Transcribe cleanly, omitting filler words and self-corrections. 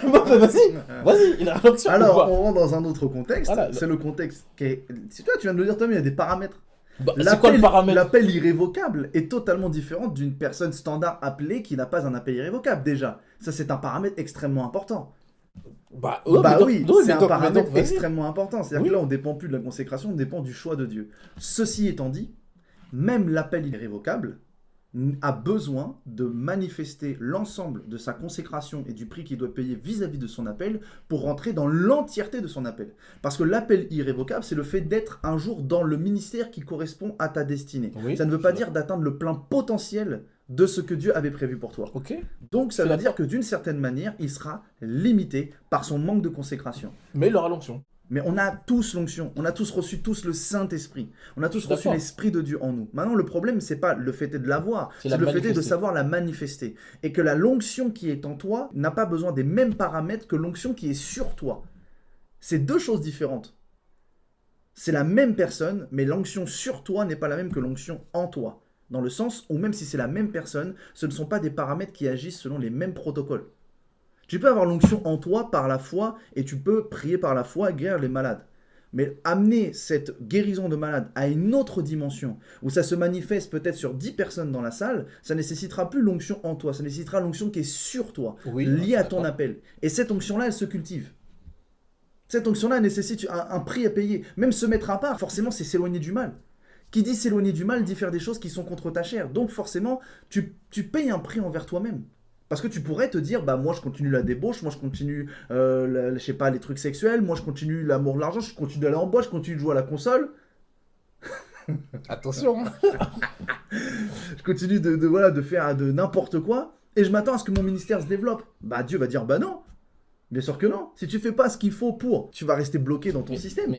Vas-y, il a l'onction. Alors, on rentre dans un autre contexte. Voilà. C'est le contexte qui est... C'est toi, tu viens de le dire toi-même, il y a des paramètres. Bah, c'est quoi le paramètre? L'appel irrévocable est totalement différent d'une personne standard appelée qui n'a pas un appel irrévocable déjà. Ça, c'est un paramètre extrêmement important. Bah Oui, c'est un paramètre extrêmement important. C'est-à-dire que là, on ne dépend plus de la consécration, on dépend du choix de Dieu. Ceci étant dit, même l'appel irrévocable a besoin de manifester l'ensemble de sa consécration et du prix qu'il doit payer vis-à-vis de son appel pour rentrer dans l'entièreté de son appel. Parce que l'appel irrévocable, c'est le fait d'être un jour dans le ministère qui correspond à ta destinée. Oui, ça ne veut pas dire d'atteindre le plein potentiel de ce que Dieu avait prévu pour toi. Ok. Donc ça veut dire que d'une certaine manière, il sera limité par son manque de consécration. Mais il aura l'onction. Mais on a tous l'onction, on a tous reçu le Saint-Esprit, on a tous reçu l'Esprit de Dieu en nous. Maintenant, le problème, c'est pas le fait de l'avoir, c'est le fait de savoir la manifester. Et que l'onction qui est en toi n'a pas besoin des mêmes paramètres que l'onction qui est sur toi. C'est deux choses différentes. C'est la même personne, mais l'onction sur toi n'est pas la même que l'onction en toi. Dans le sens où même si c'est la même personne, ce ne sont pas des paramètres qui agissent selon les mêmes protocoles. Tu peux avoir l'onction en toi par la foi et tu peux prier par la foi et guérir les malades. Mais amener cette guérison de malade à une autre dimension, où ça se manifeste peut-être sur 10 personnes dans la salle, ça nécessitera plus l'onction en toi, ça nécessitera l'onction qui est sur toi, liée à ton appel. Et cette onction-là, elle se cultive. Cette onction-là nécessite un prix à payer. Même se mettre à part, forcément, c'est s'éloigner du mal. Qui dit s'éloigner du mal dit faire des choses qui sont contre ta chair. Donc forcément, tu payes un prix envers toi-même. Parce que tu pourrais te dire, bah moi je continue la débauche, moi je continue, je sais pas, les trucs sexuels, moi je continue l'amour de l'argent, je continue d'aller en boîte, je continue de jouer à la console. Attention. Je continue de faire de n'importe quoi, et je m'attends à ce que mon ministère se développe. Bah Dieu va dire, bah non. Bien sûr que non. Si tu fais pas ce qu'il faut pour, tu vas rester bloqué dans ton système.